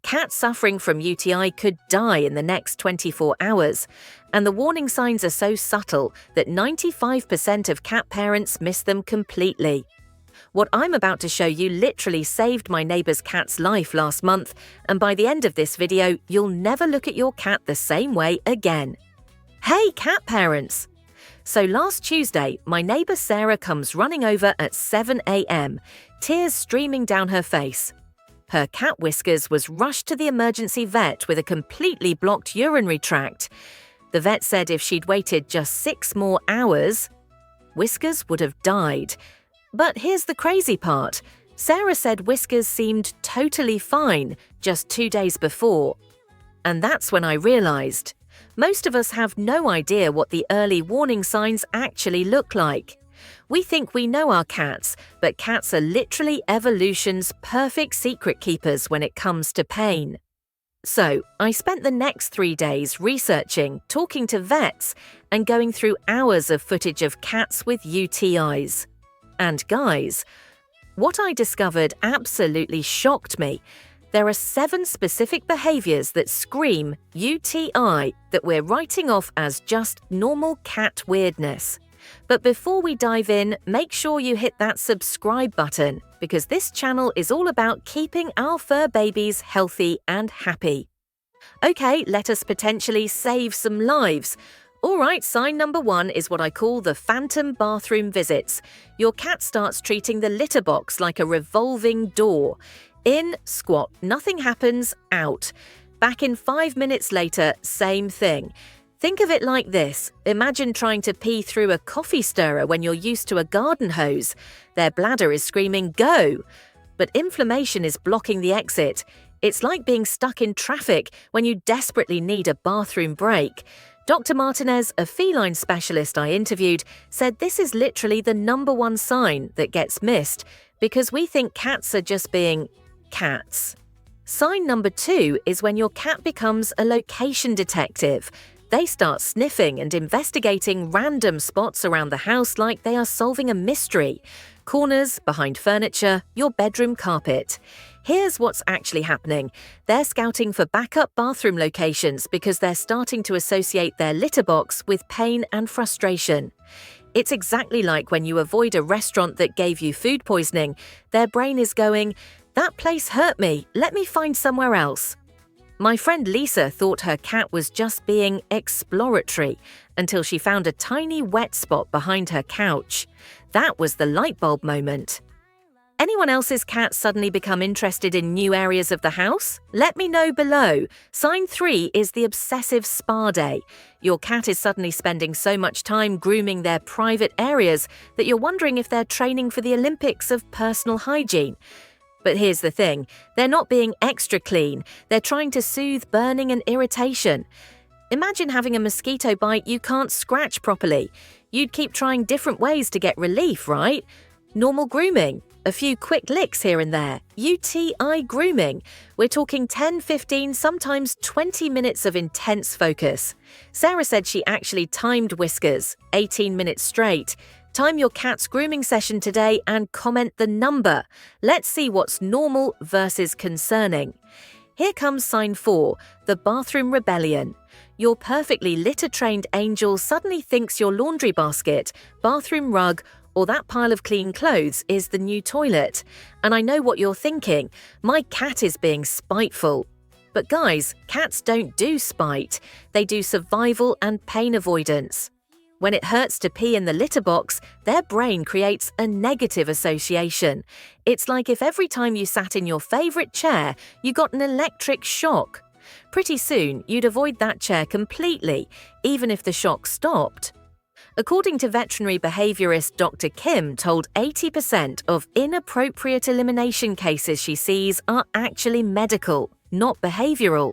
Cats suffering from UTI could die in the next 24 hours, and the warning signs are so subtle that 95% of cat parents miss them completely. What I'm about to show you literally saved my neighbor's cat's life last month, and by the end of this video, you'll never look at your cat the same way again. Hey, cat parents! So last Tuesday, my neighbor Sarah comes running over at 7 a.m., tears streaming down her face. Her cat Whiskers was rushed to the emergency vet with a completely blocked urinary tract. The vet said if she'd waited just 6 more hours, Whiskers would have died. But here's the crazy part. Sarah said Whiskers seemed totally fine just 2 days before. And that's when I realized. Most of us have no idea what the early warning signs actually look like. We think we know our cats, but cats are literally evolution's perfect secret keepers when it comes to pain. So, I spent the next 3 days researching, talking to vets, and going through hours of footage of cats with UTIs. And guys, what I discovered absolutely shocked me. There are 7 specific behaviors that scream UTI that we're writing off as just normal cat weirdness. But before we dive in, make sure you hit that subscribe button, because this channel is all about keeping our fur babies healthy and happy. Okay, let us potentially save some lives. Alright, sign number 1 is what I call the phantom bathroom visits. Your cat starts treating the litter box like a revolving door. In, squat, nothing happens, out. Back in 5 minutes later, same thing. Think of it like this. Imagine trying to pee through a coffee stirrer when you're used to a garden hose. Their bladder is screaming, go! But inflammation is blocking the exit. It's like being stuck in traffic when you desperately need a bathroom break. Dr. Martinez, a feline specialist I interviewed, said this is literally the number 1 sign that gets missed because we think cats are just being cats. Sign number 2 is when your cat becomes a location detective. They start sniffing and investigating random spots around the house like they are solving a mystery. Corners, behind furniture, your bedroom carpet. Here's what's actually happening. They're scouting for backup bathroom locations because they're starting to associate their litter box with pain and frustration. It's exactly like when you avoid a restaurant that gave you food poisoning. Their brain is going, that place hurt me, let me find somewhere else. My friend Lisa thought her cat was just being exploratory until she found a tiny wet spot behind her couch. That was the light bulb moment. Anyone else's cat suddenly become interested in new areas of the house? Let me know below. Sign 3 is the obsessive spa day. Your cat is suddenly spending so much time grooming their private areas that you're wondering if they're training for the Olympics of personal hygiene. But here's the thing, they're not being extra clean, they're trying to soothe burning and irritation. Imagine having a mosquito bite you can't scratch properly. You'd keep trying different ways to get relief, right? Normal grooming, a few quick licks here and there. UTI grooming. We're talking 10, 15, sometimes 20 minutes of intense focus. Sarah said she actually timed Whiskers, 18 minutes straight. Time your cat's grooming session today and comment the number. Let's see what's normal versus concerning. Here comes sign 4, the bathroom rebellion. Your perfectly litter-trained angel suddenly thinks your laundry basket, bathroom rug, or that pile of clean clothes is the new toilet. And I know what you're thinking, my cat is being spiteful. But guys, cats don't do spite. They do survival and pain avoidance. When it hurts to pee in the litter box, their brain creates a negative association. It's like if every time you sat in your favorite chair, you got an electric shock. Pretty soon, you'd avoid that chair completely, even if the shock stopped. According to veterinary behaviorist Dr. Kim told 80% of inappropriate elimination cases she sees are actually medical, not behavioral.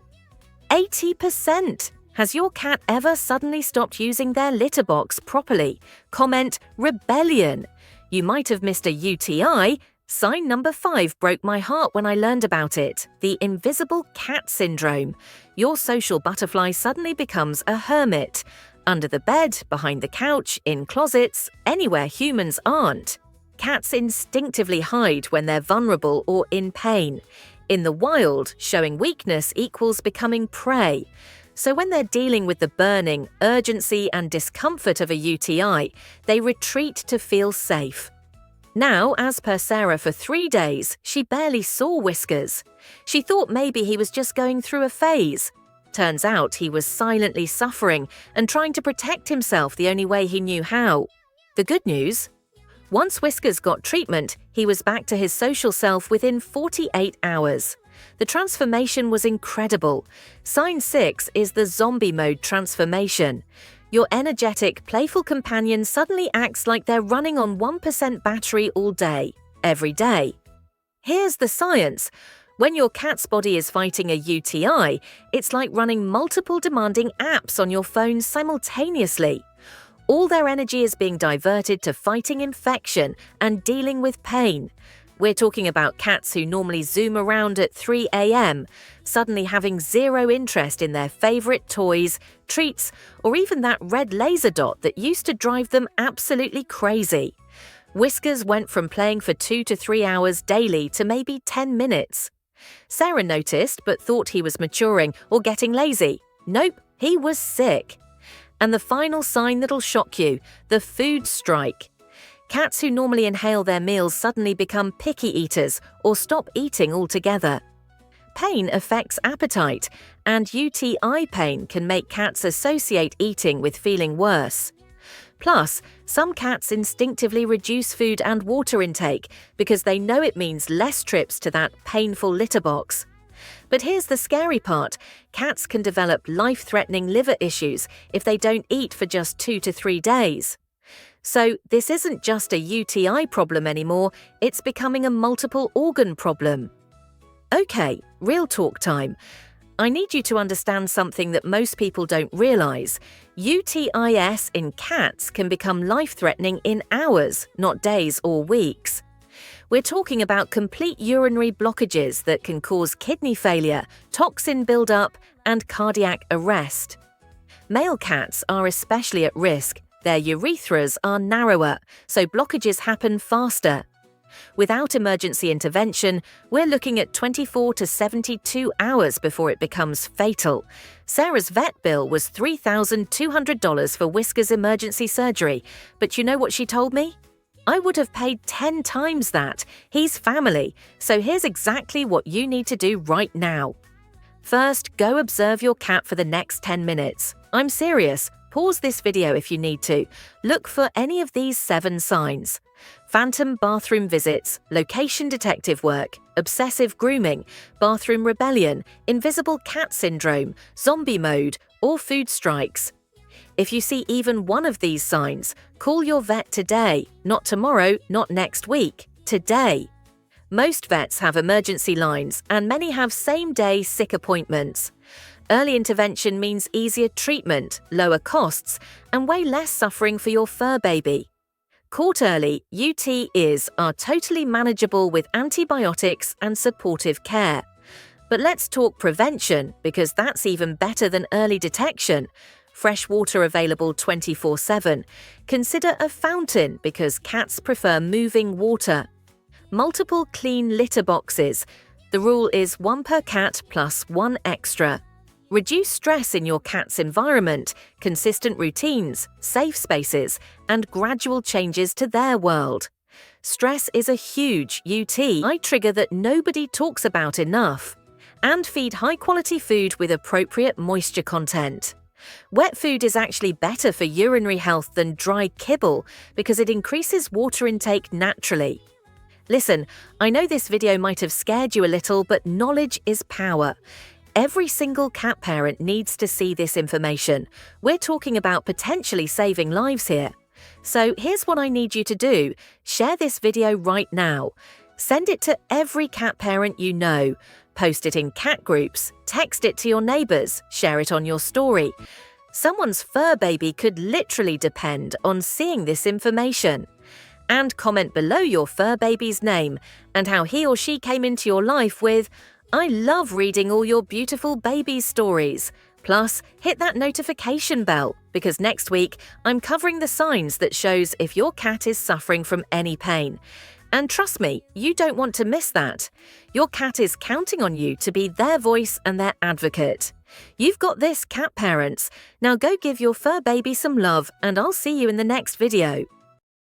80%! Has your cat ever suddenly stopped using their litter box properly? Comment rebellion. You might have missed a UTI. Sign number 5 broke my heart when I learned about it. The invisible cat syndrome. Your social butterfly suddenly becomes a hermit. Under the bed, behind the couch, in closets, anywhere humans aren't. Cats instinctively hide when they're vulnerable or in pain. In the wild, showing weakness equals becoming prey. So when they're dealing with the burning, urgency and discomfort of a UTI, they retreat to feel safe. Now, as per Sarah, for 3 days, she barely saw Whiskers. She thought maybe he was just going through a phase. Turns out he was silently suffering and trying to protect himself the only way he knew how. The good news? Once Whiskers got treatment, he was back to his social self within 48 hours. The transformation was incredible. Sign 6 is the zombie mode transformation. Your energetic, playful companion suddenly acts like they're running on 1% battery all day, every day. Here's the science. When your cat's body is fighting a UTI, it's like running multiple demanding apps on your phone simultaneously. All their energy is being diverted to fighting infection and dealing with pain. We're talking about cats who normally zoom around at 3 a.m., suddenly having zero interest in their favorite toys, treats, or even that red laser dot that used to drive them absolutely crazy. Whiskers went from playing for 2 to 3 hours daily to maybe 10 minutes. Sarah noticed but thought he was maturing or getting lazy. Nope, he was sick. And the final sign that'll shock you, the food strike. Cats who normally inhale their meals suddenly become picky eaters or stop eating altogether. Pain affects appetite, and UTI pain can make cats associate eating with feeling worse. Plus, some cats instinctively reduce food and water intake because they know it means less trips to that painful litter box. But here's the scary part. Cats can develop life-threatening liver issues if they don't eat for just 2 to 3 days. So this isn't just a UTI problem anymore, it's becoming a multiple organ problem. Okay, real talk time. I need you to understand something that most people don't realize. UTIs in cats can become life-threatening in hours, not days or weeks. We're talking about complete urinary blockages that can cause kidney failure, toxin buildup, and cardiac arrest. Male cats are especially at risk. Their urethras are narrower, so blockages happen faster. Without emergency intervention, we're looking at 24 to 72 hours before it becomes fatal. Sarah's vet bill was $3,200 for Whiskers' emergency surgery, but you know what she told me? I would have paid 10 times that. He's family, so here's exactly what you need to do right now. First, go observe your cat for the next 10 minutes. I'm serious. Pause this video if you need to. Look for any of these 7 signs. Phantom bathroom visits, location detective work, obsessive grooming, bathroom rebellion, invisible cat syndrome, zombie mode, or food strikes. If you see even one of these signs, call your vet today, not tomorrow, not next week, today. Most vets have emergency lines, and many have same-day sick appointments. Early intervention means easier treatment, lower costs, and way less suffering for your fur baby. Caught early, UTIs are totally manageable with antibiotics and supportive care. But let's talk prevention, because that's even better than early detection. Fresh water available 24/7. Consider a fountain because cats prefer moving water. Multiple clean litter boxes. The rule is 1 per cat plus 1 extra. Reduce stress in your cat's environment, consistent routines, safe spaces, and gradual changes to their world. Stress is a huge UTI trigger that nobody talks about enough. And feed high-quality food with appropriate moisture content. Wet food is actually better for urinary health than dry kibble because it increases water intake naturally. Listen, I know this video might have scared you a little, but knowledge is power. Every single cat parent needs to see this information. We're talking about potentially saving lives here. So here's what I need you to do. Share this video right now. Send it to every cat parent you know. Post it in cat groups, text it to your neighbors, share it on your story. Someone's fur baby could literally depend on seeing this information. And comment below your fur baby's name and how he or she came into your life with, "I love reading all your beautiful baby stories." Plus, hit that notification bell because next week I'm covering the signs that shows if your cat is suffering from any pain. And trust me, you don't want to miss that. Your cat is counting on you to be their voice and their advocate. You've got this, cat parents. Now go give your fur baby some love, and I'll see you in the next video.